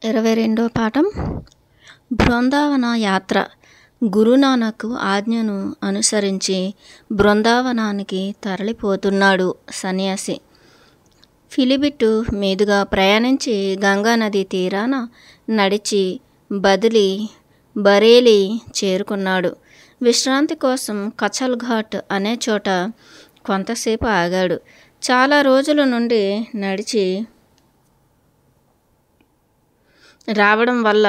22వ పాఠం బృందావన యాత్ర. గురునానక్ ఆజ్ఞను అనుసరించి బృందావనానికి తరలిపోతున్నాడు సన్యాసి. ఫిలిబిట్టు మీదుగా ప్రయాణించి గంగానది తీరాన నడిచి బరేలీ చేరుకున్నాడు. విశ్రాంతి కోసం కచల్ ఘాట్ అనే చోట కొంతసేపు ఆగాడు. చాలా రోజుల నుండి నడిచి రావడం వల్ల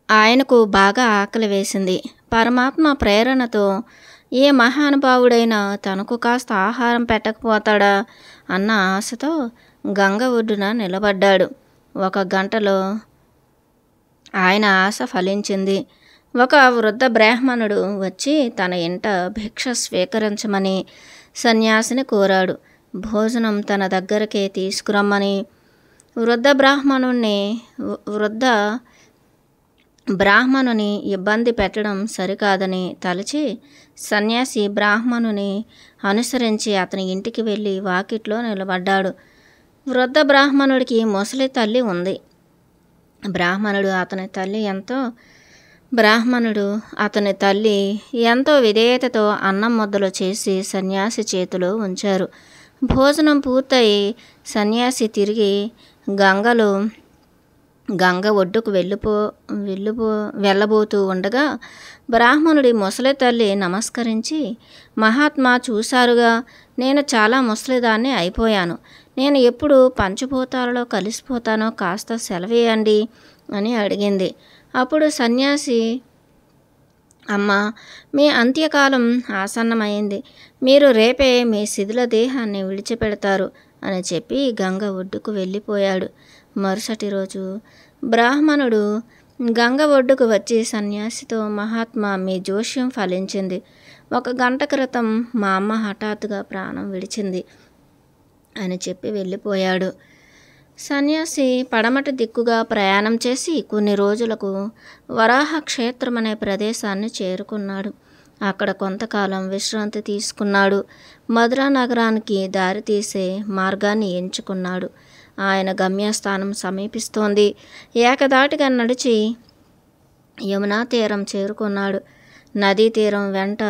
ఆయనకు బాగా ఆకలి వేసింది. పరమాత్మ ప్రేరణతో ఏ మహానుభావుడైనా తనకు కాస్త ఆహారం పెట్టకపోతాడా అన్న ఆశతో గంగ ఒడ్డున నిలబడ్డాడు. 1 గంటలో ఆయన ఆశ ఫలించింది. ఒక వృద్ధ బ్రాహ్మణుడు వచ్చి తన ఇంట భిక్ష స్వీకరించమని సన్యాసిని కోరాడు. భోజనం తన దగ్గరకే తీసుకురమ్మని. వృద్ధ బ్రాహ్మణుని ఇబ్బంది పెట్టడం సరికాదని తలచి సన్యాసి బ్రాహ్మణుని అనుసరించి అతని ఇంటికి వెళ్ళి వాకిట్లో నిలబడ్డాడు. వృద్ధ బ్రాహ్మణుడికి ముసలి తల్లి ఉంది. బ్రాహ్మణుడు అతని తల్లి ఎంతో విధేయతతో అన్నం ముద్దలు చేసి సన్యాసి చేతిలో ఉంచారు. భోజనం పూర్తయి సన్యాసి తిరిగి గంగ ఒడ్డుకు వెళ్ళబోతూ ఉండగా బ్రాహ్మణుడి ముసలి తల్లి నమస్కరించి, మహాత్మా, చూశారుగా, నేను చాలా ముసలిదాన్ని అయిపోయాను. నేను ఎప్పుడు పంచభూతాలలో కలిసిపోతానో కాస్త సెలవేయండి అని అడిగింది. అప్పుడు సన్యాసి, అమ్మా, మీ అంత్యకాలం ఆసన్నమైంది. మీరు రేపే మీ శిథిల దేహాన్ని విడిచిపెడతారు అని చెప్పి గంగ ఒడ్డుకు వెళ్ళిపోయాడు. మరుసటి రోజు బ్రాహ్మణుడు గంగ ఒడ్డుకు వచ్చి సన్యాసితో, మహాత్మా, మీ జోష్యం ఫలించింది. 1 గంట క్రితం మా అమ్మ హఠాత్తుగా ప్రాణం విడిచింది అని చెప్పి వెళ్ళిపోయాడు. సన్యాసి పడమటి దిక్కుగా ప్రయాణం చేసి కొన్ని రోజులకు వరాహ క్షేత్రం అనే ప్రదేశాన్ని చేరుకున్నాడు. అక్కడ కొంతకాలం విశ్రాంతి తీసుకున్నాడు. మధురా నగరానికి దారితీసే మార్గాన్ని ఎంచుకున్నాడు. ఆయన గమ్యస్థానం సమీపిస్తోంది. ఏకదాటిగా నడిచి యమునా తీరం చేరుకున్నాడు. నదీ తీరం వెంట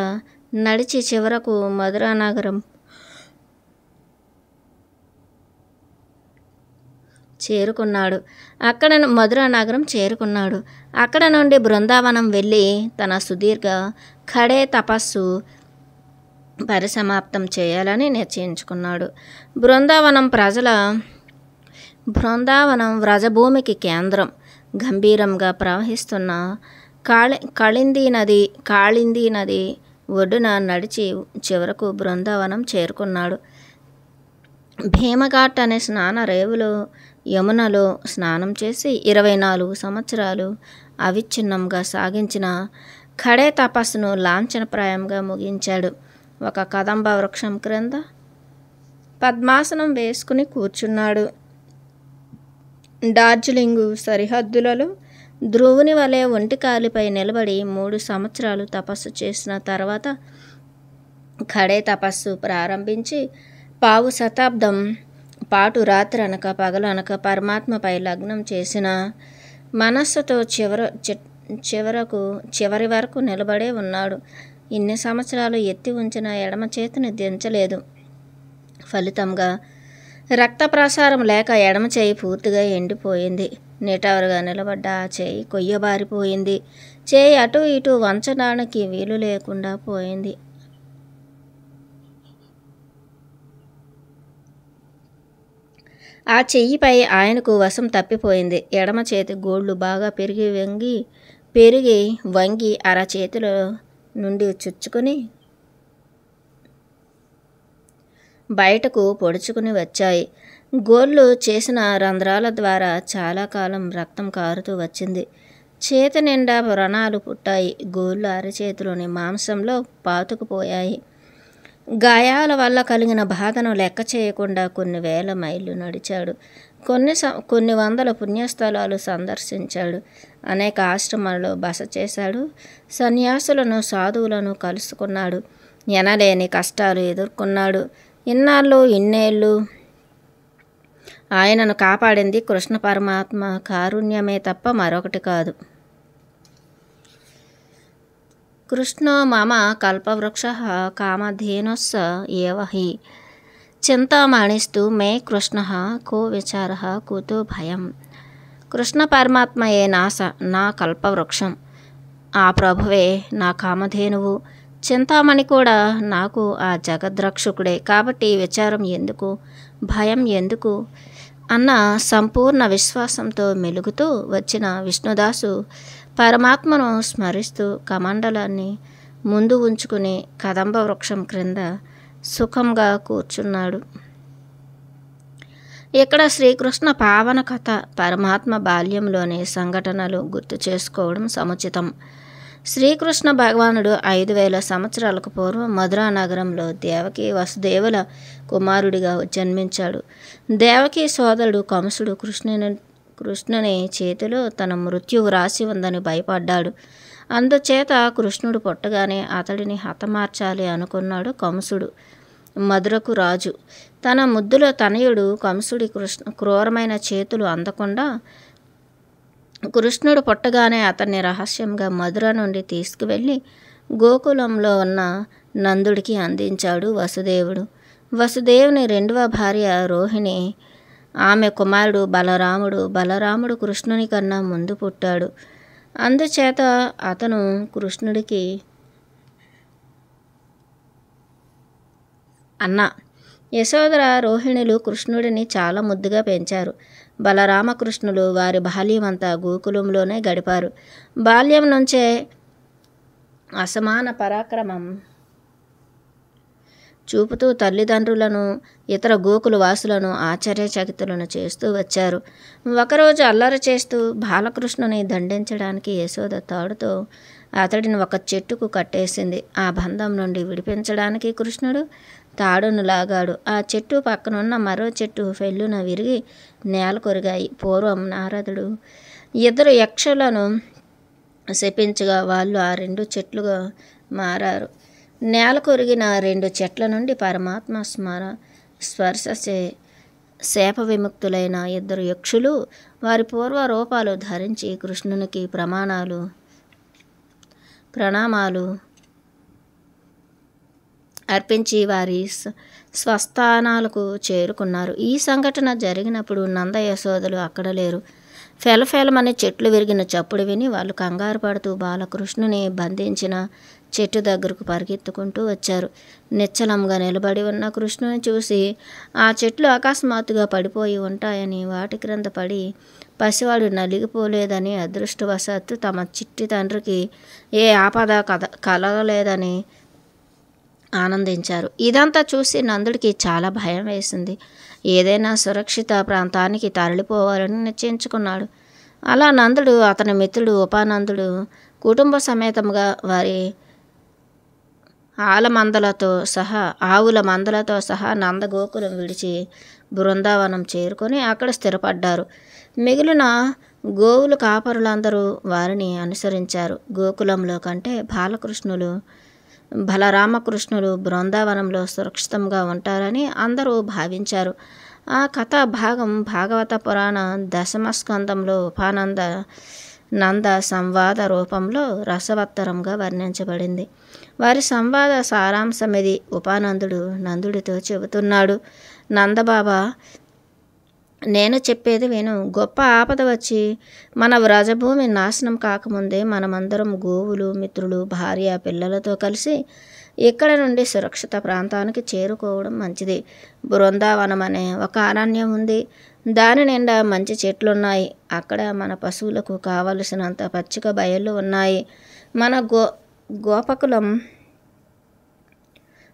నడిచి చివరకు మధురా నగరం చేరుకున్నాడు. అక్కడ నుండి బృందావనం వెళ్ళి తన సుదీర్ఘ ఖడే తపస్సు పరిసమాప్తం చేయాలని నిశ్చయించుకున్నాడు. బృందావనం వ్రజభూమికి కేంద్రం. గంభీరంగా ప్రవహిస్తున్న కాళిందీ నది ఒడ్డున నడిచి చివరకు బృందావనం చేరుకున్నాడు. భీమఘాట్ అనే స్నాన రేవులో యమునలో స్నానం చేసి 24 సంవత్సరాలు అవిచ్ఛిన్నంగా సాగించిన ఖడే తపస్సును లాంఛనప్రాయంగా ముగించాడు. ఒక కదంబ వృక్షం క్రింద పద్మాసనం వేసుకుని కూర్చున్నాడు. డార్జిలింగు సరిహద్దులలో ధ్రువుని వలె ఒంటికాలిపై నిలబడి 3 సంవత్సరాలు తపస్సు చేసిన తర్వాత ఖడే తపస్సు ప్రారంభించి 1/4 శతాబ్దం పాటు రాత్రనక పగలనక పరమాత్మపై లగ్నం చేసిన మనస్సుతో చివరి వరకు నిలబడే ఉన్నాడు. ఇన్ని సంవత్సరాలు ఎత్తి ఉంచిన ఎడమ చేతిని దించలేదు. ఫలితంగా రక్త ప్రసారం లేక ఎడమ చేయి పూర్తిగా ఎండిపోయింది. నిటారుగా నిలబడ్డ ఆ చేయి కొయ్యబారిపోయింది. చేయి అటు ఇటు వంచడానికి వీలు లేకుండా పోయింది. ఆ చెయ్యిపై ఆయనకు వశం తప్పిపోయింది. ఎడమ చేతి గోళ్లు బాగా పెరిగి వంగి అరచేతిలో నుండి చుచ్చుకుని బయటకు పొడుచుకుని వచ్చాయి. గోళ్ళు చేసిన రంధ్రాల ద్వారా చాలా కాలం రక్తం కారుతూ వచ్చింది. చేతి నిండా వ్రణాలు పుట్టాయి. గోళ్ళు అరచేతిలోని మాంసంలో పాతుకుపోయాయి. గాయాల వల్ల కలిగిన బాధను లెక్క చేయకుండా కొన్ని వేల మైళ్ళు నడిచాడు. కొన్ని వందల పుణ్యస్థలాలు సందర్శించాడు. అనేక ఆశ్రమాల్లో బస చేశాడు. సన్యాసులను, సాధువులను కలుసుకున్నాడు. ఎనలేని కష్టాలు ఎదుర్కొన్నాడు. ఇన్నేళ్ళు ఆయనను కాపాడింది కృష్ణ పరమాత్మ కారుణ్యమే తప్ప మరొకటి కాదు. కృష్ణో మమ కల్పవృక్షః కామధేనుస్స ఏవ హి చింతామణిస్తు మే కృష్ణః కో విచారః కుతో భయం. కృష్ణ పరమాత్మయే నా కల్పవృక్షం, ఆ ప్రభువే నా కామధేనువు, చింతామణి కూడా నాకు ఆ జగద్రక్షకుడే. కాబట్టి విచారం ఎందుకు, భయం ఎందుకు అన్న సంపూర్ణ విశ్వాసంతో మెలుగుతూ వచ్చిన విష్ణుదాసు పరమాత్మను స్మరిస్తూ కమండలాన్ని ముందు ఉంచుకుని కదంబ వృక్షం క్రింద సుఖంగా కూర్చున్నాడు. ఇక్కడ శ్రీకృష్ణ పావన కథ, పరమాత్మ బాల్యంలోని సంఘటనలు గుర్తు చేసుకోవడం సముచితం. శ్రీకృష్ణ భగవానుడు 5000 సంవత్సరాలకు పూర్వం మధురా నగరంలో దేవకి వసుదేవుల కుమారుడిగా జన్మించాడు. దేవకి సోదరుడు కంసుడు కృష్ణుని చేతిలో తన మృత్యువు రాసి ఉందని భయపడ్డాడు. అందుచేత కృష్ణుడు పుట్టగానే అతడిని హతమార్చాలి అనుకున్నాడు కంసుడు. మధురకు రాజు తన ముద్దులో తనయుడు కంసుడి క్రూరమైన చేతులు అందకుండా కృష్ణుడు పుట్టగానే అతన్ని రహస్యంగా మధుర నుండి తీసుకువెళ్ళి గోకులంలో ఉన్న నందుడికి అందించాడు వసుదేవుడు. వసుదేవుని రెండవ భార్య రోహిణి, ఆమె కుమారుడు బలరాముడు కృష్ణుని కన్నా ముందు పుట్టాడు. అందుచేత అతను కృష్ణుడికి అన్న. యశోదర రోహిణులు కృష్ణుడిని చాలా ముద్దుగా పెంచారు. బలరామకృష్ణులు వారి బాల్యమంతా గోకులంలోనే గడిపారు. బాల్యం నుంచే అసమాన పరాక్రమం చూపుతూ తల్లిదండ్రులను, ఇతర గోకుల వాసులను ఆశ్చర్యచకితులను చేస్తూ వచ్చారు. ఒకరోజు అల్లరి చేస్తూ బాలకృష్ణుని దండించడానికి యశోద తాడుతో అతడిని ఒక చెట్టుకు కట్టేసింది. ఆ బంధం నుండి విడిపించడానికి కృష్ణుడు తాడును లాగాడు. ఆ చెట్టు పక్కనున్న మరో చెట్టు ఫెల్లున విరిగి నేల కొరిగాయి. పూర్వం నారదుడు 2 యక్షులను శపించగా వాళ్ళు ఆ 2 చెట్లుగా మారారు. నేల కొరిగిన 2 చెట్ల నుండి పరమాత్మ స్పర్శచే శాప విముక్తులైన 2 యక్షులు వారి పూర్వ రూపాలు ధరించి కృష్ణునికి ప్రణామాలు అర్పించి వారి స్వస్థానాలకు చేరుకున్నారు. ఈ సంఘటన జరిగినప్పుడు నంద యశోదలు అక్కడ లేరు. ఫెలఫెలమని చెట్లు విరిగిన చప్పుడు విని వాళ్ళు కంగారు పడుతూ బాలకృష్ణుని బంధించిన చెట్టు దగ్గరకు పరిగెత్తుకుంటూ వచ్చారు. నిశ్చలంగా నిలబడి ఉన్న కృష్ణుని చూసి ఆ చెట్లు అకస్మాత్తుగా పడిపోయి ఉంటాయని, వాటి క్రింద పడి పసివాడు నలిగిపోలేదని, అదృష్టవశాత్తు తమ చిట్టి తండ్రికి ఏ ఆపద కలగలేదని ఆనందించారు. ఇదంతా చూసి నందుడికి చాలా భయం వేసింది. ఏదైనా సురక్షిత ప్రాంతానికి తరలిపోవాలని నిశ్చయించుకున్నాడు. అలా నందుడు, అతని మిత్రుడు ఉపానందుడు కుటుంబ సమేతంగా వారి ఆవుల మందలతో సహా నందగోకులం విడిచి బృందావనం చేరుకొని అక్కడ స్థిరపడ్డారు. మిగిలిన గోవుల కాపరులందరూ వారిని అనుసరించారు. గోకులంలో కంటే బలరామకృష్ణులు బృందావనంలో సురక్షితంగా ఉంటారని అందరూ భావించారు. ఆ కథా భాగం భాగవత పురాణ 10వ స్కందంలో నంద సంవాద రూపంలో రసవత్తరంగా వర్ణించబడింది. వారి సంవాద సారాంశమిది. ఉపానందుడు నందుడితో చెబుతున్నాడు, నందబాబా, నేను చెప్పేది విను. గొప్ప ఆపద వచ్చి మన వ్రజభూమి నాశనం కాకముందే మనమందరం గోవులు, మిత్రులు, భార్య, పిల్లలతో కలిసి ఇక్కడ నుండి సురక్షిత ప్రాంతానికి చేరుకోవడం మంచిది. బృందావనం అనే ఒక అరణ్యం ఉంది. దాని నిండా మంచి చెట్లున్నాయి. అక్కడ మన పశువులకు కావలసినంత పచ్చిక బయళ్ళు ఉన్నాయి. మన గోపకులం,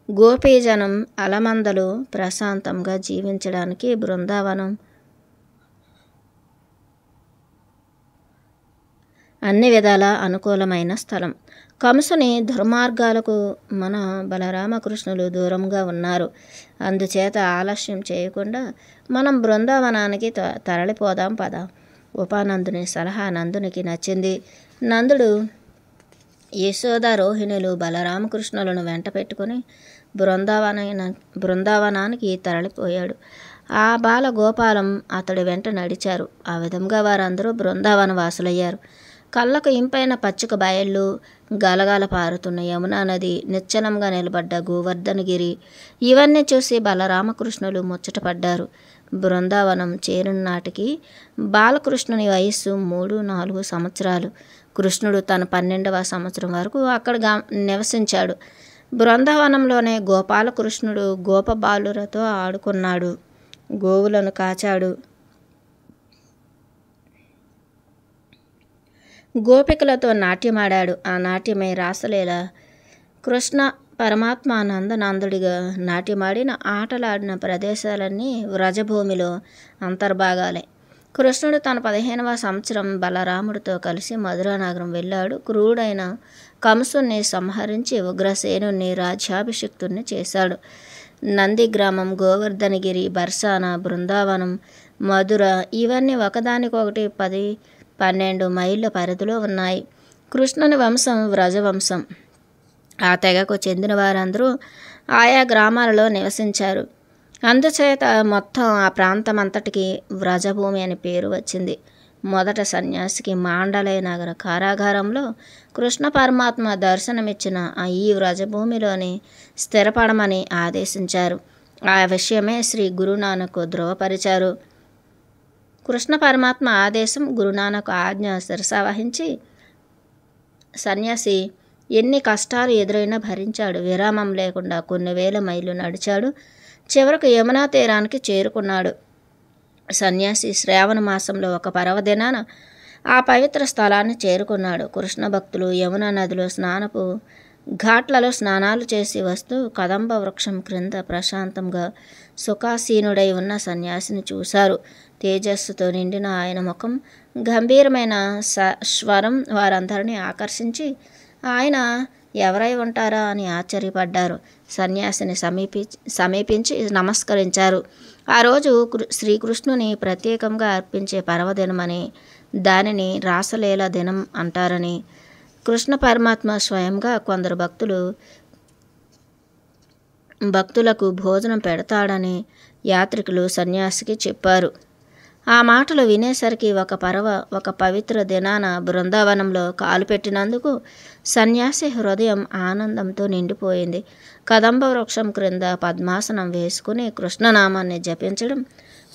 గోపీజనం, అలమందలు ప్రశాంతంగా జీవించడానికి బృందావనం అన్ని విధాల అనుకూలమైన స్థలం. కంసుని దుర్మార్గాలకు మన బలరామకృష్ణులు దూరంగా ఉన్నారు. అందుచేత ఆలస్యం చేయకుండా మనం బృందావనానికి తరలిపోదాం పద. ఉపానందుని సలహా నందునికి నచ్చింది. నందుడు యశోద, రోహిణులు బలరామకృష్ణులను వెంట పెట్టుకుని బృందావనానికి తరలిపోయాడు. ఆ బాల గోపాలం అతడి వెంట నడిచారు. ఆ విధంగా వారందరూ బృందావన వాసులయ్యారు. కళ్ళకు ఇంపైన పచ్చిక బయళ్ళు, గలగల పారుతున్న యమునా నది, నిశ్చలంగా నిలబడ్డ గోవర్ధనగిరి, ఇవన్నీ చూసి బలరామకృష్ణులు ముచ్చటపడ్డారు. బృందావనం చేరిన నాటికి బాలకృష్ణుని వయస్సు 3-4 సంవత్సరాలు. కృష్ణుడు తన 12వ సంవత్సరం వరకు అక్కడ నివసించాడు. బృందావనంలోనే గోపాలకృష్ణుడు గోపబాలురతో ఆడుకున్నాడు, గోవులను కాచాడు, గోపికలతో నాట్యమాడాడు. ఆ నాట్యమే రాసలీల. కృష్ణ పరమాత్మ నందనందుడిగా నాట్యమాడిన, ఆటలాడిన ప్రదేశాలన్నీ వ్రజభూమిలో అంతర్భాగాలే. కృష్ణుడు తన 15వ సంవత్సరం బలరాముడితో కలిసి మధురానగరం వెళ్ళాడు. క్రూరుడైన కంసుని సంహరించి ఉగ్రసేనుని రాజ్యాభిషిక్తుణ్ణి చేశాడు. నందిగ్రామం, గోవర్ధనగిరి, బర్సాన, బృందావనం, మధుర ఇవన్నీ ఒకదానికొకటి 10-12 మైళ్ళ పరిధిలో ఉన్నాయి. కృష్ణుని వంశం వ్రజవంశం. ఆ తెగకు చెందిన వారందరూ ఆయా గ్రామాలలో నివసించారు. అందుచేత మొత్తం ఆ ప్రాంతమంతటికి వ్రజభూమి అని పేరు వచ్చింది. మొదట సన్యాసికి మాండలయ నగర కారాగారంలో కృష్ణ పరమాత్మ దర్శనమిచ్చిన ఈ వ్రజభూమిలోని స్థిరపడమని ఆదేశించారు. ఆ విషయమే శ్రీ గురునానక్ ధృవపరిచారు. కృష్ణ పరమాత్మ ఆదేశం, గురునానక్ ఆజ్ఞ శిరసావహించి సన్యాసి ఎన్ని కష్టాలు ఎదురైనా భరించాడు. విరామం లేకుండా కొన్ని వేల మైళ్ళు నడిచాడు. చివరకు యమునా తీరానికి చేరుకున్నాడు. సన్యాసి శ్రావణ మాసంలో ఒక పర్వదినాన ఆ పవిత్ర స్థలాన్ని చేరుకున్నాడు. కృష్ణ భక్తులు యమునా నదిలో ఘాట్లలో స్నానాలు చేసి వస్తూ కదంబ వృక్షం క్రింద ప్రశాంతంగా సుఖాసీనుడై ఉన్న సన్యాసిని చూశారు. తేజస్సుతో నిండిన ఆయన ముఖం, గంభీరమైన స్వరం వారందరినీ ఆకర్షించి ఆయన ఎవరై ఉంటారా అని ఆశ్చర్యపడ్డారు. సన్యాసిని సమీపించి నమస్కరించారు. ఆ రోజు శ్రీకృష్ణుని ప్రత్యేకంగా అర్పించే పర్వదినమని, దానిని రాసలీల దినం అంటారని, కృష్ణ పరమాత్మ స్వయంగా కొందరు భక్తులకు భోజనం పెడతాడని యాత్రికులు సన్యాసికి చెప్పారు. ఆ మాటలు వినేసరికి ఒక పవిత్ర దినాన బృందావనంలో కాలు పెట్టినందుకు సన్యాసి హృదయం ఆనందంతో నిండిపోయింది. కదంబ వృక్షం క్రింద పద్మాసనం వేసుకుని కృష్ణనామాన్ని జపించడం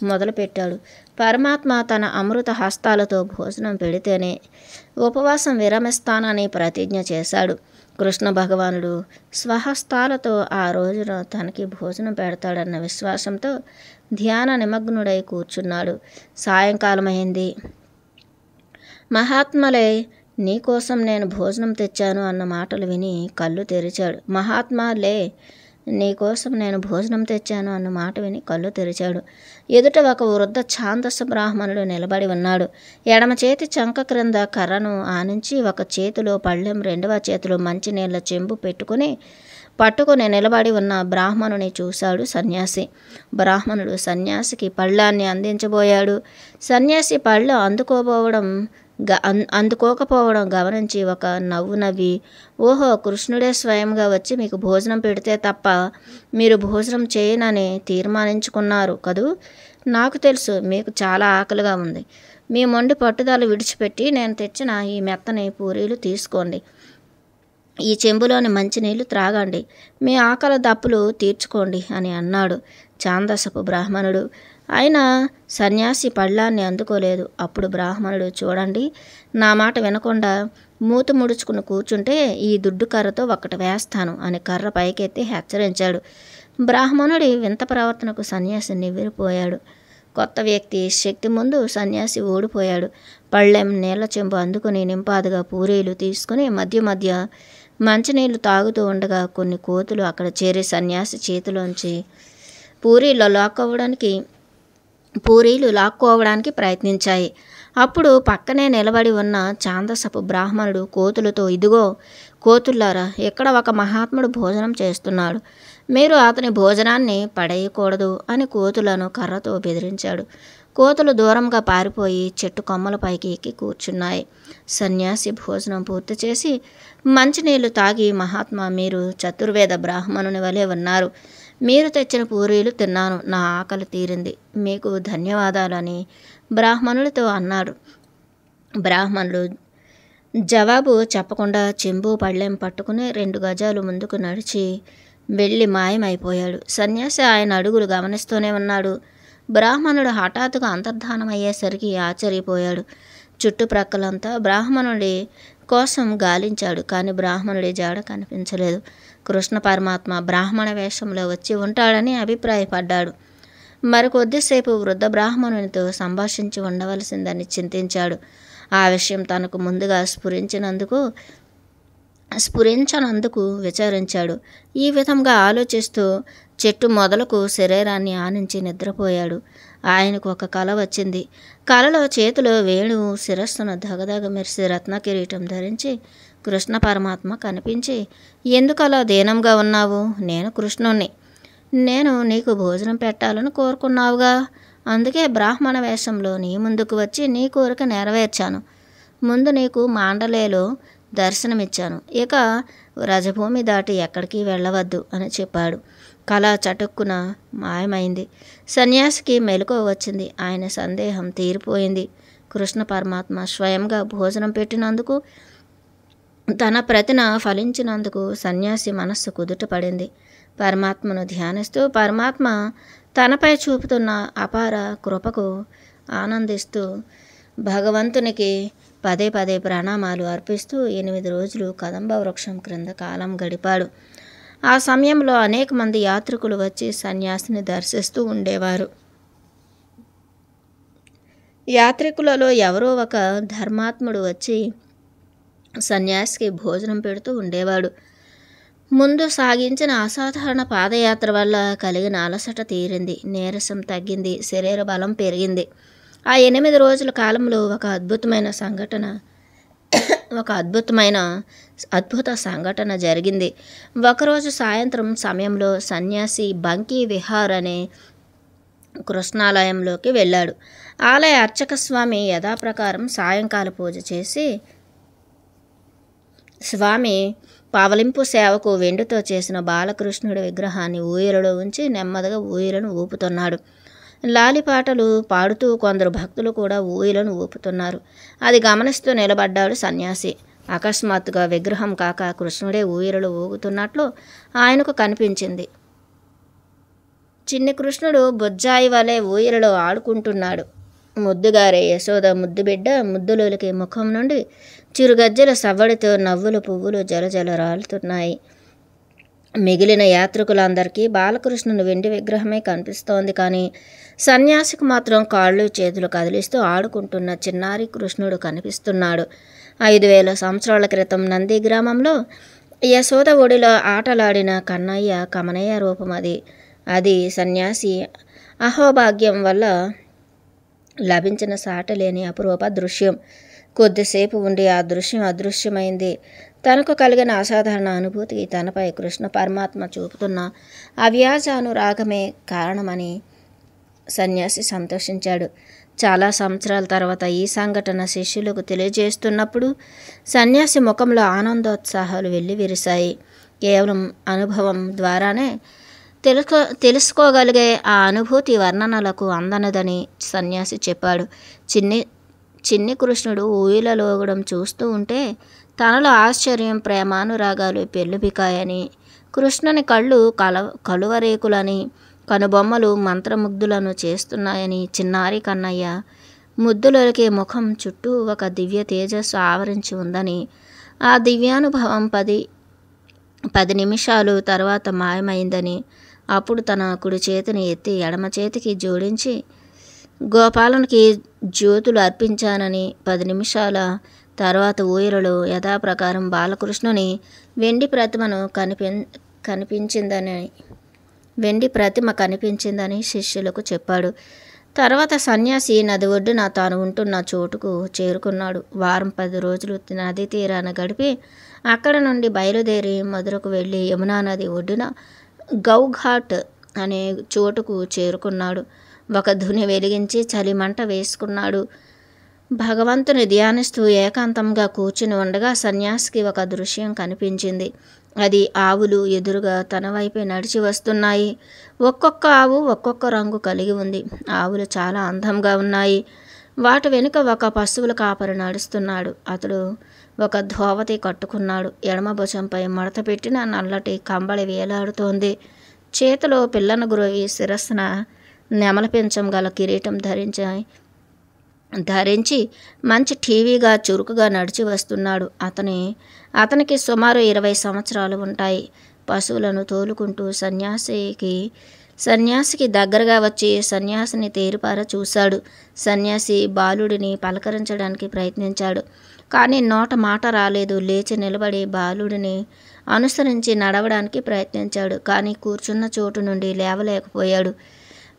మొదలుపెట్టాడు. పరమాత్మ తన అమృత హస్తాలతో భోజనం పెడితేనే ఉపవాసం విరమిస్తానని ప్రతిజ్ఞ చేశాడు. కృష్ణ భగవానుడు స్వహస్తాలతో ఆ రోజున తనకి భోజనం పెడతాడన్న విశ్వాసంతో ధ్యాన నిమగ్నుడై కూర్చున్నాడు. సాయంకాలమైంది. మహాత్మలే నీకోసం నేను భోజనం తెచ్చాను అన్న మాటలు విని కళ్ళు తెరిచాడు. మహాత్మాలే నీకోసం నేను భోజనం తెచ్చాను అన్న మాట విని కళ్ళు తెరిచాడు. ఎదుట ఒక వృద్ధ ఛాందస బ్రాహ్మణుడు నిలబడి ఉన్నాడు. ఎడమ చేతి చంక క్రింద కర్రను ఆనించి ఒక చేతిలో పళ్ళెం, రెండవ చేతిలో మంచినీళ్ళ చెంబు పట్టుకుని నిలబడి ఉన్న బ్రాహ్మణుని చూశాడు సన్యాసి. బ్రాహ్మణుడు సన్యాసికి పళ్ళాన్ని అందించబోయాడు. సన్యాసి పళ్ళు అందుకోకపోవడం గమనించి ఒక నవ్వు నవ్వి, ఓహో, కృష్ణుడే స్వయంగా వచ్చి మీకు భోజనం పెడితే తప్ప మీరు భోజనం చేయనని తీర్మానించుకున్నారు కదూ? నాకు తెలుసు మీకు చాలా ఆకలిగా ఉంది. మీ మొండి పట్టుదల విడిచిపెట్టి నేను తెచ్చిన ఈ మెత్తని పూరీలు తీసుకోండి. ఈ చెంబులోని మంచినీళ్లు త్రాగండి. మీ ఆకలి దప్పులు తీర్చుకోండి అని అన్నాడు ఛాందసపు బ్రాహ్మణుడు. అయినా సన్యాసి పళ్ళాన్ని అందుకోలేదు. అప్పుడు బ్రాహ్మణుడు, చూడండి, నా మాట వినకుండా మూతి ముడుచుకుని కూర్చుంటే ఈ దుడ్డు కర్రతో ఒకటి వేస్తాను అని కర్ర పైకెత్తి హెచ్చరించాడు. బ్రాహ్మణుడి వింత ప్రవర్తనకు సన్యాసి నివ్వెరపోయాడు. కొత్త వ్యక్తి శక్తి ముందు సన్యాసి ఓడిపోయాడు. పళ్ళెం, నీళ్ల చెంబు అందుకుని నింపాదుగా పూరీలు తీసుకుని మధ్య మధ్య మంచినీళ్లు తాగుతూ ఉండగా కొన్ని కోతులు అక్కడ చేరి సన్యాసి చేతిలోంచి పూరీలు లాక్కోవడానికి ప్రయత్నించాయి. అప్పుడు పక్కనే నిలబడి ఉన్న ఛాందసపు బ్రాహ్మణుడు కోతులతో, ఇదిగో కోతుల్లారా, ఇక్కడ ఒక మహాత్ముడు భోజనం చేస్తున్నాడు. మీరు అతని భోజనాన్ని పడేయకూడదు అని కోతులను కర్రతో బెదిరించాడు. కోతులు దూరంగా పారిపోయి చెట్టు కొమ్మలపైకి ఎక్కి కూర్చున్నాయి. సన్యాసి భోజనం పూర్తి చేసి మంచినీళ్లు తాగి, మహాత్మా, మీరు చతుర్వేద బ్రాహ్మణుని వలె ఉన్నారు. మీరు తెచ్చిన పూరీలు తిన్నాను, నా ఆకలి తీరింది, మీకు ధన్యవాదాలని బ్రాహ్మణులతో అన్నాడు. బ్రాహ్మణులు జవాబు చెప్పకుండా చెంబు పళ్ళెం పట్టుకుని 2 గజాలు ముందుకు నడిచి వెళ్ళి మాయమైపోయాడు. సన్యాసి ఆయన అడుగులు గమనిస్తూనే ఉన్నాడు. బ్రాహ్మణుడు హఠాత్తుగా అంతర్ధానమయ్యేసరికి ఆశ్చర్యపోయాడు. చుట్టుప్రక్కలంతా బ్రాహ్మణుడి కోసం గాలించాడు, కానీ బ్రాహ్మణుడి జాడ కనిపించలేదు. కృష్ణ పరమాత్మ బ్రాహ్మణ వేషంలో వచ్చి ఉంటాడని అభిప్రాయపడ్డాడు. మరికొద్దిసేపు వృద్ధ బ్రాహ్మణునితో సంభాషించి ఉండవలసిందని చింతించాడు. ఆ విషయం తనకు ముందుగా స్ఫురించనందుకు విచారించాడు. ఈ విధంగా ఆలోచిస్తూ చెట్టు మొదలకు శరీరాన్ని ఆనించి నిద్రపోయాడు. ఆయనకు ఒక కల వచ్చింది. కలలో చేతిలో వేణువు, శిరస్సును దగదగ మెరిసి రత్న కిరీటం ధరించి కృష్ణ పరమాత్మ కనిపించి, ఎందుకలా దీనంగా ఉన్నావు? నేను కృష్ణుణ్ణి. నేను నీకు భోజనం పెట్టాలని కోరుకున్నావుగా, అందుకే బ్రాహ్మణ వేషంలో నీ ముందుకు వచ్చి నీ కోరిక నెరవేర్చాను. ముందు నీకు మాండలేలో దర్శనమిచ్చాను, ఇక రజభూమి దాటి ఎక్కడికి వెళ్ళవద్దు అని చెప్పాడు. కళ చటుక్కున మాయమైంది. సన్యాసికి మెలకువ వచ్చింది. ఆయన సందేహం తీరిపోయింది. కృష్ణ పరమాత్మ స్వయంగా భోజనం పెట్టినందుకు, తన ప్రతిన ఫలించినందుకు సన్యాసి మనస్సు కుదుటపడింది. పరమాత్మను ధ్యానిస్తూ పరమాత్మ తనపై చూపుతున్న అపార కృపకు ఆనందిస్తూ భగవంతునికి పదే పదే ప్రణామాలు అర్పిస్తూ 8 రోజులు కదంబ వృక్షం క్రింద కాలం గడిపాడు. ఆ సమయంలో అనేక మంది యాత్రికులు వచ్చి సన్యాసిని దర్శిస్తూ ఉండేవారు. యాత్రికులలో ఎవరో ఒక ధర్మాత్ముడు వచ్చి సన్యాసికి భోజనం పెడుతూ ఉండేవాడు. ముందు సాగించిన అసాధారణ పాదయాత్ర వల్ల కలిగిన అలసట తీరింది, నీరసం తగ్గింది, శరీర బలం పెరిగింది. ఆ 8 రోజుల కాలంలో ఒక అద్భుత సంఘటన జరిగింది. ఒకరోజు సాయంత్రం సమయంలో సన్యాసి బంకీ విహార్ అనే కృష్ణాలయంలోకి వెళ్ళాడు. ఆలయ అర్చక స్వామి యథాప్రకారం సాయంకాల పూజ చేసి స్వామి పవలింపు సేవకు వెండితో చేసిన బాలకృష్ణుడి విగ్రహాన్ని ఊయలలో ఉంచి నెమ్మదిగా ఊయలను ఊపుతున్నాడు. లాలిపాటలు పాడుతూ కొందరు భక్తులు కూడా ఊయలను ఊపుతున్నారు. అది గమనిస్తూ నిలబడ్డాడు సన్యాసి. అకస్మాత్తుగా విగ్రహం కాక కృష్ణుడే ఊయలలో ఊగుతున్నట్లు ఆయనకు కనిపించింది. చిన్ని కృష్ణుడు బొజ్జాయి వలె ఊయలలో ఆడుకుంటున్నాడు. ముద్దుగారే యశోద ముద్దుబిడ్డ ముద్దులోకి ముఖం నుండి చిరుగజ్జల సవ్వడితో నవ్వులు పువ్వులు జలజల రాలుతున్నాయి. మిగిలిన యాత్రికులందరికీ బాలకృష్ణుని వెండి విగ్రహమే కనిపిస్తోంది, కానీ సన్యాసికి మాత్రం కాళ్ళు చేతులు కదిలిస్తూ ఆడుకుంటున్న చిన్నారి కృష్ణుడు కనిపిస్తున్నాడు. 5000 సంవత్సరాల క్రితం నంది గ్రామంలో యశోద ఒడిలో ఆటలాడిన కన్నయ్య కమనయ్య రూపం అది సన్యాసి అహోభాగ్యం వల్ల లభించిన సాటలేని అపురూప దృశ్యం. కొద్దిసేపు ఉండి ఆ దృశ్యం అదృశ్యమైంది. తనకు కలిగిన అసాధారణ అనుభూతికి తనపై కృష్ణ పరమాత్మ చూపుతున్న అవ్యాజ అనురాగమే కారణమని సన్యాసి సంతోషించాడు. చాలా సంవత్సరాల తర్వాత ఈ సంఘటన శిష్యులకు తెలియజేస్తున్నప్పుడు సన్యాసి ముఖంలో ఆనందోత్సాహాలు వెల్లివిరిశాయి. కేవలం అనుభవం ద్వారానే తెలుసుకోగలిగే ఆ అనుభూతి వర్ణనలకు అందనదని సన్యాసి చెప్పాడు. చిన్ని కృష్ణుడు ఊయలలోగడం చూస్తూ ఉంటే తనలో ఆశ్చర్యం, ప్రేమానురాగాలు పెళ్ళుబికాయని, కృష్ణుని కళ్ళు కలువరేకులని, కనుబొమ్మలు మంత్రముగ్ధులను చేస్తున్నాయని చిన్నారి కన్నయ్య ముద్దులోకి ముఖం చుట్టూ ఒక దివ్య తేజస్సు ఆవరించి ఉందని, ఆ దివ్యానుభవం 10 నిమిషాలు తర్వాత మాయమైందని, అప్పుడు తన కుడి చేతిని ఎత్తి ఎడమ చేతికి జోడించి గోపాలనికి జ్యోతులు అర్పించానని, 10 నిమిషాల తర్వాత ఊయలలో యథాప్రకారం బాలకృష్ణుని వెండి ప్రతిమ కనిపించిందని శిష్యులకు చెప్పాడు. తర్వాత సన్యాసి నది ఒడ్డున తాను ఉంటున్న చోటుకు చేరుకున్నాడు. వారం 10 రోజులు నదీ తీరాన గడిపి అక్కడ నుండి బయలుదేరి మధురకు వెళ్ళి యమునా నది ఒడ్డున గౌఘాట్ అనే చోటుకు చేరుకున్నాడు. ఒక ధుని వెలిగించి చలిమంట వేసుకున్నాడు. భగవంతుని ధ్యానిస్తూ ఏకాంతంగా కూర్చుని ఉండగా సన్యాసికి ఒక దృశ్యం కనిపించింది. అది ఆవులు ఎదురుగా తన వైపే నడిచి వస్తున్నాయి. ఒక్కొక్క ఆవు ఒక్కొక్క రంగు కలిగి ఉంది. ఆవులు చాలా అందంగా ఉన్నాయి. వాటి వెనుక ఒక పశువుల కాపరి నడుస్తున్నాడు. అతడు ఒక ధోవతి కట్టుకున్నాడు. ఎడమ భుజంపై మడత పెట్టిన నల్లటి కంబళి వేలాడుతోంది. చేతిలో పిల్లను గురవి శిరస్సున నెమల పించం గల కిరీటం ధరించి మంచి టీవీగా చురుకుగా నడిచి వస్తున్నాడు. అతనికి సుమారు 20 సంవత్సరాలు ఉంటాయి. పశువులను తోలుకుంటూ సన్యాసికి దగ్గరగా వచ్చి సన్యాసిని తేరిపార చూశాడు. సన్యాసి బాలుడిని పలకరించడానికి ప్రయత్నించాడు. కానీ నోట మాట రాలేదు. లేచి నిలబడి బాలుడిని అనుసరించి నడవడానికి ప్రయత్నించాడు. కానీ కూర్చున్న చోటు నుండి లేవలేకపోయాడు.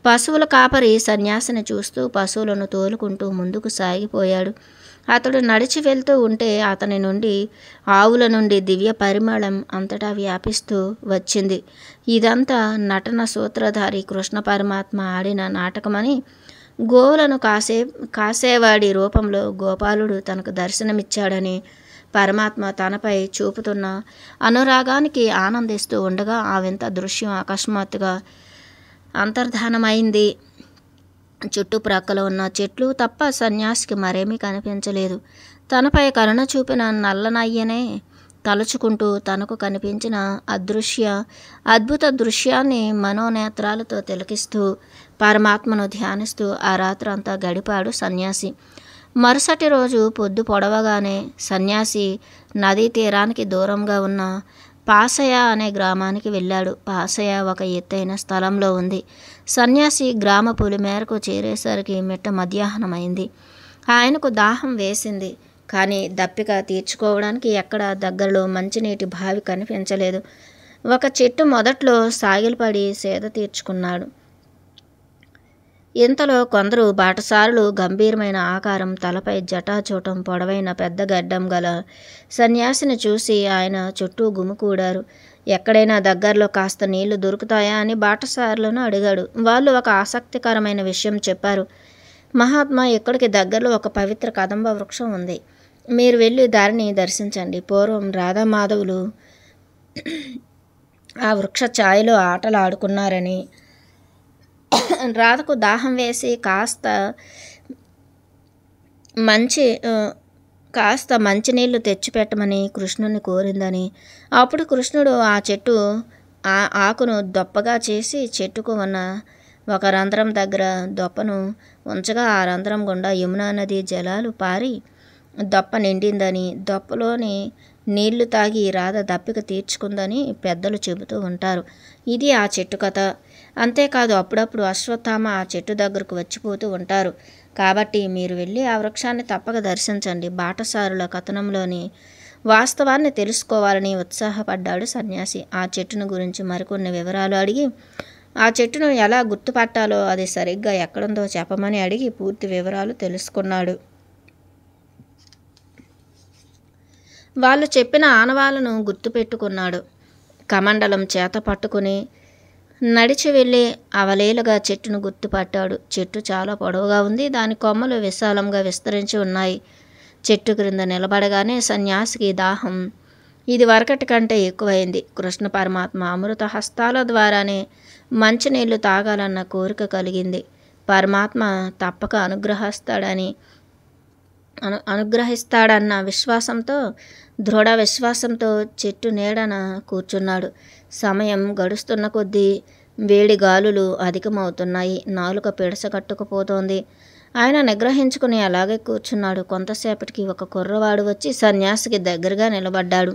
పశువుల కాపరి సన్యాసిని చూస్తూ పశువులను తోలుకుంటూ ముందుకు సాగిపోయాడు. అతడు నడిచి వెళ్తూ ఉంటే అతని నుండి ఆవుల నుండి దివ్య పరిమళం అంతటా వ్యాపిస్తూ వచ్చింది. ఇదంతా నటన సూత్రధారి కృష్ణ పరమాత్మ ఆడిన నాటకమని, గోవులను కాసేవాడి రూపంలో గోపాలుడు తనకు దర్శనమిచ్చాడని, పరమాత్మ తనపై చూపుతున్న అనురాగానికి ఆనందిస్తూ ఉండగా ఆ వింత దృశ్యం అకస్మాత్తుగా అంతర్ధానమైంది. చుట్టుప్రక్కల ఉన్న చెట్లు తప్ప సన్యాసికి మరేమీ కనిపించలేదు. తనపై కరుణ చూపిన నల్లనయ్యనే తలుచుకుంటూ తనకు కనిపించిన అద్భుత దృశ్యాన్ని మనోనేత్రాలతో తిలకిస్తూ పరమాత్మను ధ్యానిస్తూ ఆ రాత్రంతా గడిపాడు సన్యాసి. మరుసటి రోజు పొద్దు పొడవగానే సన్యాసి నదీ తీరానికి దూరంగా ఉన్న పాసయ అనే గ్రామానికి వెళ్ళాడు. పాసయ ఒక ఎత్తైన స్థలంలో ఉంది. సన్యాసి గ్రామ పులిమేరకు చేరేసరికి మిట్ట మధ్యాహ్నమైంది. ఆయనకు దాహం వేసింది. కానీ దప్పిక తీర్చుకోవడానికి ఎక్కడ దగ్గరలో మంచినీటి బావి కనిపించలేదు. ఒక చెట్టు మొదట్లో సాగిలపడి సేద తీర్చుకున్నాడు. ఇంతలో కొందరు బాటసారులు గంభీరమైన ఆకారం, తలపై జటాచూటం, పొడవైన పెద్ద గడ్డం గల సన్యాసిని చూసి ఆయన చుట్టూ గుమికూడారు. ఎక్కడైనా దగ్గరలో కాస్త నీళ్లు దొరుకుతాయా అని బాటసారులను అడిగాడు. వాళ్ళు ఒక ఆసక్తికరమైన విషయం చెప్పారు. మహాత్మా, ఇక్కడికి దగ్గరలో ఒక పవిత్ర కదంబ వృక్షం ఉంది. మీరు వెళ్ళి దారిని దర్శించండి. పూర్వం రాధామాధవులు ఆ వృక్ష ఛాయలో ఆటలు ఆడుకున్నారని, రాధకు దాహం వేసి కాస్త మంచినీళ్లు తెచ్చిపెట్టమని కృష్ణుని కోరిందని, అప్పుడు కృష్ణుడు ఆ చెట్టు ఆకును దొప్పగా చేసి చెట్టుకు ఉన్న ఒక రంధ్రం దగ్గర దొప్పను ఉంచగా ఆ రంధ్రం గుండా యమునా నది జలాలు పారి దొప్ప నిండిందని, దొప్పలోని నీళ్లు తాగి రాధ దప్పిక తీర్చుకుందని పెద్దలు చెబుతూ ఉంటారు. ఇది ఆ చెట్టు కథ. అంతేకాదు అప్పుడప్పుడు అశ్వత్థామ ఆ చెట్టు దగ్గరకు వచ్చిపోతూ ఉంటారు. కాబట్టి మీరు వెళ్ళి ఆ వృక్షాన్ని తప్పక దర్శించండి. బాటసారుల కథనంలోని వాస్తవాన్ని తెలుసుకోవాలని ఉత్సాహపడ్డాడు సన్యాసి. ఆ చెట్టును గురించి మరికొన్ని వివరాలు అడిగి, ఆ చెట్టును ఎలా గుర్తుపట్టాలో, అది సరిగ్గా ఎక్కడుందో చెప్పమని అడిగి పూర్తి వివరాలు తెలుసుకున్నాడు. వాళ్ళు చెప్పిన ఆనవాలను గుర్తుపెట్టుకున్నాడు. కమండలం చేత పట్టుకుని నడిచి వెళ్ళి అవలీలగా చెట్టును గుర్తుపట్టాడు. చెట్టు చాలా పొడవుగా ఉంది. దాని కొమ్మలు విశాలంగా విస్తరించి ఉన్నాయి. చెట్టు క్రింద నిలబడగానే సన్యాసికి దాహం ఇది వరకటి కంటే ఎక్కువైంది. కృష్ణ పరమాత్మ అమృత హస్తాల ద్వారానే మంచినీళ్లు తాగాలన్న కోరిక కలిగింది. పరమాత్మ తప్పక అనుగ్రహిస్తాడన్న దృఢ విశ్వాసంతో చెట్టు నీడన కూర్చున్నాడు. సమయం గడుస్తున్న కొద్దీ వేడి గాలులు అధికమవుతున్నాయి. నాలుక పిడసగట్టుకుపోతోంది. ఆయన నిగ్రహించుకుని అలాగే కూర్చున్నాడు. కొంతసేపటికి ఒక కుర్రవాడు వచ్చి సన్యాసికి దగ్గరగా నిలబడ్డాడు.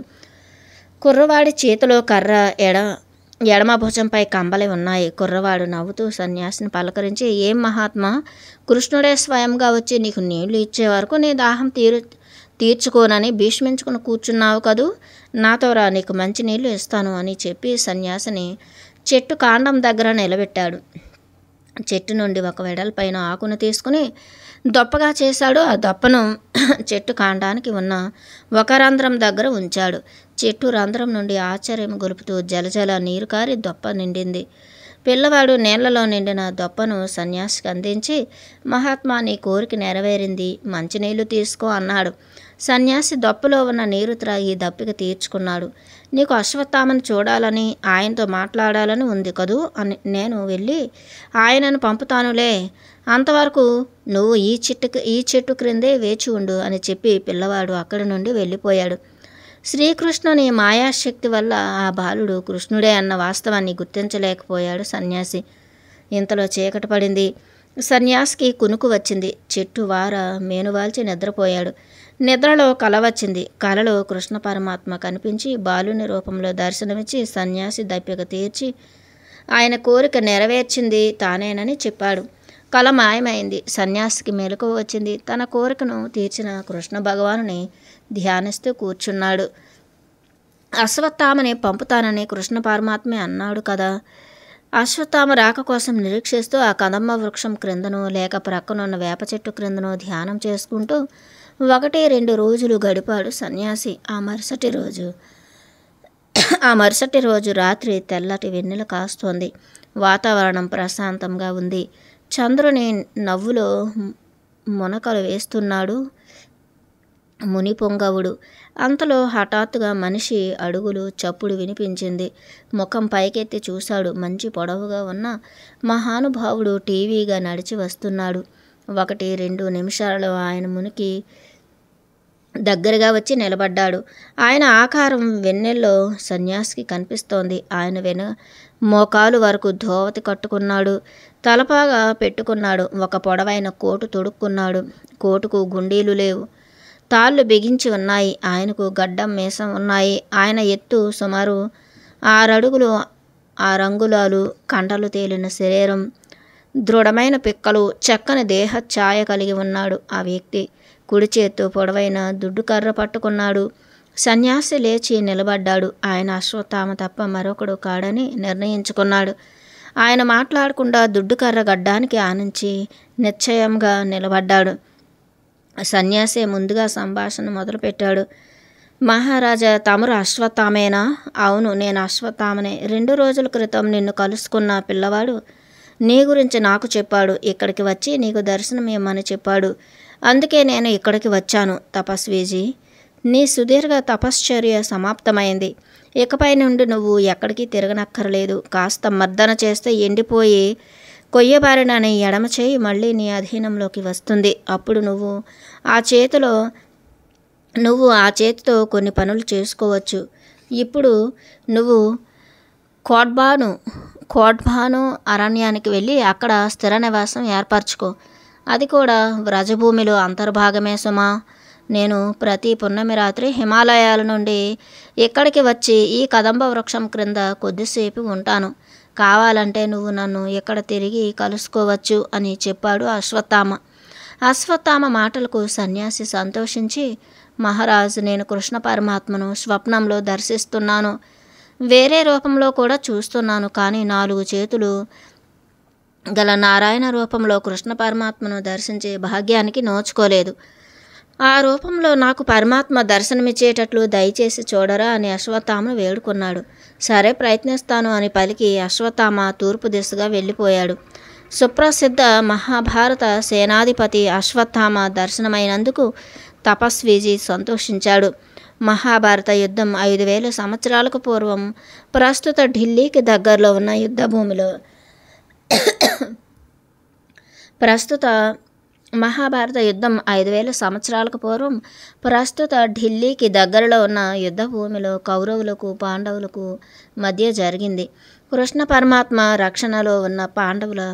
కుర్రవాడి చేతిలో కర్ర, ఎడమ భుజంపై కంబలి ఉన్నాయి. కుర్రవాడు నవ్వుతూ సన్యాసిని పలకరించి, ఏం మహాత్మా, కృష్ణుడే స్వయంగా వచ్చి నీకు నీళ్లు ఇచ్చే వరకు నీ దాహం తీర్చుకోనని భీష్మించుకుని కూర్చున్నావు కదూ, నాతో రా, నీకు మంచి నీళ్లు ఇస్తాను అని చెప్పి సన్యాసిని చెట్టు కాండం దగ్గర నిలబెట్టాడు. చెట్టు నుండి ఒక వెడల్పైన ఆకును తీసుకుని దొప్పగా చేశాడు. ఆ దొప్పను చెట్టు కాండానికి ఉన్న ఒక రంధ్రం దగ్గర ఉంచాడు. చెట్టు రంధ్రం నుండి ఆశ్చర్యం గొలుపుతూ జలజల నీరు కారి దొప్ప నిండింది. పిల్లవాడు నీళ్లలో నిండిన దొప్పను సన్యాసికి అందించి, మహాత్మా, నీ కోరిక నెరవేరింది, మంచినీళ్లు తీసుకో అన్నాడు. సన్యాసి దప్పులో ఉన్న నీరు త్రాగి దప్పిక తీర్చుకున్నాడు. నీకు అశ్వత్థామను చూడాలని, ఆయనతో మాట్లాడాలని ఉంది కదూ అని నేను వెళ్ళి ఆయనను పంపుతానులే. అంతవరకు నువ్వు ఈ చెట్టు క్రిందే వేచి ఉండు అని చెప్పి పిల్లవాడు అక్కడి నుండి వెళ్ళిపోయాడు. శ్రీకృష్ణుని మాయాశక్తి వల్ల ఆ బాలుడు కృష్ణుడే అన్న వాస్తవాన్ని గుర్తించలేకపోయాడు సన్యాసి. ఇంతలో చీకటి పడింది. సన్యాసికి కునుకు వచ్చింది. చెట్టు వార మేనువాల్చి నిద్రపోయాడు. నిద్రలో కల వచ్చింది. కలలో కృష్ణ పరమాత్మ కనిపించి బాలుని రూపంలో దర్శనమిచ్చి సన్యాసి దప్పిక తీర్చి ఆయన కోరిక నెరవేర్చింది తానేనని చెప్పాడు. కల మాయమైంది. సన్యాసికి మెలకువ వచ్చింది. తన కోరికను తీర్చిన కృష్ణ భగవానుని ధ్యానిస్తూ కూర్చున్నాడు. అశ్వత్థామని పంపుతానని కృష్ణ పరమాత్మే అన్నాడు కదా. అశ్వత్థామ రాక కోసం నిరీక్షిస్తూ ఆ కదంబ వృక్షం క్రిందనో లేక ప్రక్కనున్న వేప చెట్టు క్రిందనో ధ్యానం చేసుకుంటూ 1-2 రోజులు గడిపాడు సన్యాసి. ఆ మరుసటి రోజు రాత్రి తెల్లటి వెన్నెల కాస్తోంది. వాతావరణం ప్రశాంతంగా ఉంది. చంద్రుని నవ్వులో మునకలు వేస్తున్నాడు ముని పొంగవుడు. అంతలో హఠాత్తుగా మనిషి అడుగులు చప్పుడు వినిపించింది. ముఖం పైకెత్తి చూశాడు. మంచి పొడవుగా ఉన్న మహానుభావుడు టీవీగా నడిచి వస్తున్నాడు. 1-2 నిమిషాలలో ఆయన మునికి దగ్గరగా వచ్చి నిలబడ్డాడు. ఆయన ఆకారం వెన్నెల్లో సన్యాసికి కనిపిస్తోంది. ఆయన మోకాలు వరకు ధోవతి కట్టుకున్నాడు. తలపాగా పెట్టుకున్నాడు. ఒక పొడవైన కోటు తొడుక్కున్నాడు. కోటుకు గుండీలు లేవు. తాళ్ళు బిగించి ఉన్నాయి. ఆయనకు గడ్డం మీసం ఉన్నాయి. ఆయన ఎత్తు సుమారు 6 అడుగులు 6 అంగుళాలు. కండలు తేలిన శరీరం, దృఢమైన పిక్కలు, చక్కని దేహ ఛాయ కలిగి ఉన్నాడు ఆ వ్యక్తి. కుడి చేత్తో పొడవైన దుడ్డు కర్ర పట్టుకున్నాడు. సన్యాసి లేచి నిలబడ్డాడు. ఆయన అశ్వత్థామ తప్ప మరొకడు కాడని నిర్ణయించుకున్నాడు. ఆయన మాట్లాడకుండా దుడ్డు కర్ర గడ్డానికి ఆనించి నిశ్చయంగా నిలబడ్డాడు. సన్యాసి ముందుగా సంభాషణ మొదలుపెట్టాడు. మహారాజా, తమరు అశ్వత్థామేనా? అవును, నేను అశ్వత్థామనే. 2 రోజుల క్రితం నిన్ను కలుసుకున్న పిల్లవాడు నీ గురించి నాకు చెప్పాడు. ఇక్కడికి వచ్చి నీకు దర్శనం ఇమ్మని చెప్పాడు. అందుకే నేను ఇక్కడికి వచ్చాను. తపస్వీజీ, నీ సుదీర్ఘ తపశ్చర్య సమాప్తమైంది. ఇకపై నుండి నువ్వు ఎక్కడికి తిరగనక్కర్లేదు. కాస్త మర్దన చేస్తే ఎండిపోయి కొయ్యబారిన నీ ఎడమ చేయి మళ్ళీ నీ అధీనంలోకి వస్తుంది. అప్పుడు నువ్వు ఆ చేతితో కొన్ని పనులు చేసుకోవచ్చు. ఇప్పుడు నువ్వు కోడ్బాను అరణ్యానికి వెళ్ళి అక్కడ స్థిర నివాసం ఏర్పరచుకో. అది కూడా వ్రజభూమిలో అంతర్భాగమే సుమా. నేను ప్రతి పున్నమి రాత్రి హిమాలయాల నుండి ఇక్కడికి వచ్చి ఈ కదంబ వృక్షం క్రింద కొద్దిసేపు ఉంటాను. కావాలంటే నువ్వు నన్ను ఇక్కడ తిరిగి కలుసుకోవచ్చు అని చెప్పాడు అశ్వత్థామ. అశ్వత్థామ మాటలకు సన్యాసి సంతోషించి, మహారాజు, నేను కృష్ణ పరమాత్మను స్వప్నంలో దర్శిస్తున్నాను. వేరే రూపంలో కూడా చూస్తున్నాను. కానీ 4 చేతులు గల నారాయణ రూపంలో కృష్ణ పరమాత్మను దర్శించే భాగ్యానికి నోచుకోలేదు. ఆ రూపంలో నాకు పరమాత్మ దర్శనమిచ్చేటట్లు దయచేసి చూడరా అని అశ్వత్థామను వేడుకున్నాడు. సరే, ప్రయత్నిస్తాను అని పలికి అశ్వత్థామ తూర్పు దిశగా వెళ్ళిపోయాడు. సుప్రసిద్ధ మహాభారత సేనాధిపతి అశ్వత్థామ దర్శనమైనందుకు తపస్వీజీ సంతోషించాడు. మహాభారత యుద్ధం 5000 సంవత్సరాలకు పూర్వం ప్రస్తుత ఢిల్లీకి దగ్గరలో ఉన్న యుద్ధభూమిలో మహాభారత యుద్ధం 5000 సంవత్సరాలకు పూర్వం ప్రస్తుత ఢిల్లీకి దగ్గరలో ఉన్న యుద్ధభూమిలో కౌరవులకు పాండవులకు మధ్య జరిగింది. కృష్ణ పరమాత్మ రక్షణలో ఉన్న పాండవుల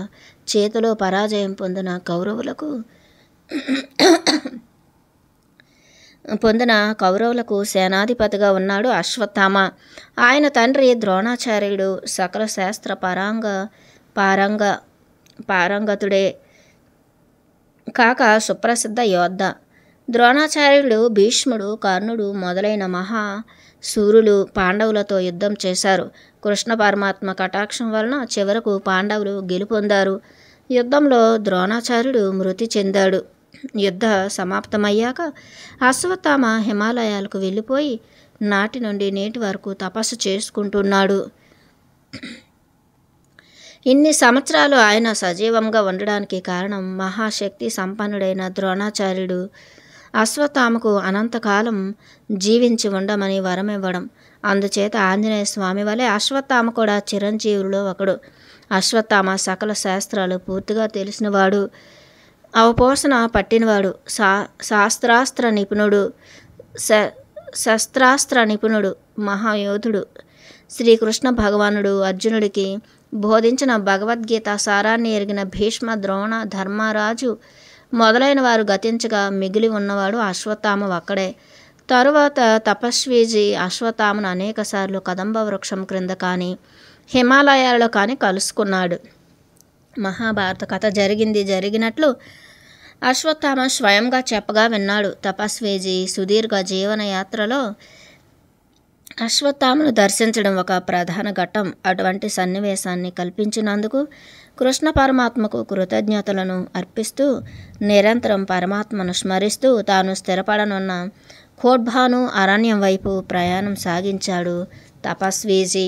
చేతిలో పరాజయం పొందిన కౌరవులకు సేనాధిపతిగా ఉన్నాడు అశ్వత్థామ. ఆయన తండ్రి ద్రోణాచార్యుడు సకల శాస్త్ర పారంగతుడే కాక సుప్రసిద్ధ యోద్ధ. ద్రోణాచార్యుడు, భీష్ముడు, కర్ణుడు మొదలైన మహాశూరులు పాండవులతో యుద్ధం చేశారు. కృష్ణ పరమాత్మ కటాక్షం వలన చివరకు పాండవులు గెలుపొందారు. యుద్ధంలో ద్రోణాచార్యుడు మృతి చెందాడు. యుద్ధ సమాప్తమయ్యాక అశ్వత్థామ హిమాలయాలకు వెళ్ళిపోయి నాటి నుండి నేటి వరకు తపస్సు చేసుకుంటున్నాడు. ఇన్ని సంవత్సరాలు ఆయన సజీవంగా ఉండడానికి కారణం మహాశక్తి సంపన్నుడైన ద్రోణాచార్యుడు. అశ్వత్థామకు అనంతకాలం జీవించి ఉండమని వరం ఇవ్వడం. అందుచేత ఆంజనేయ స్వామి వలె అశ్వత్థామ కూడా చిరంజీవులలో ఒకడు. అశ్వత్థామ సకల శాస్త్రాలు పూర్తిగా తెలిసినవాడు, అవపోసన పట్టినవాడు, శాస్త్రాస్త్ర నిపుణుడు, శస్త్రాస్త్ర నిపుణుడు, మహాయోధుడు. శ్రీకృష్ణ భగవానుడు అర్జునుడికి బోధించిన భగవద్గీత సారాన్ని ఎరిగిన భీష్మ, ద్రోణ, ధర్మరాజు మొదలైన వారు గతించగా మిగిలి ఉన్నవాడు అశ్వత్థామ ఒక్కడే. తరువాత తపస్వీజీ అశ్వత్థామను అనేకసార్లు కదంబ వృక్షం క్రింద కానీ హిమాలయాలలో కానీ కలుసుకున్నాడు. మహాభారత కథ జరిగినట్లు అశ్వత్థామ స్వయంగా చెప్పగా విన్నాడు. తపస్వీజీ సుదీర్ఘ జీవనయాత్రలో అశ్వత్థామను దర్శించడం ఒక ప్రధాన ఘట్టం. అటువంటి సన్నివేశాన్ని కల్పించినందుకు కృష్ణ పరమాత్మకు కృతజ్ఞతలను అర్పిస్తూ నిరంతరం పరమాత్మను స్మరిస్తూ తాను స్థిరపడనున్న ఖోడ్భాను అరణ్యం వైపు ప్రయాణం సాగించాడు తపస్వీజీ.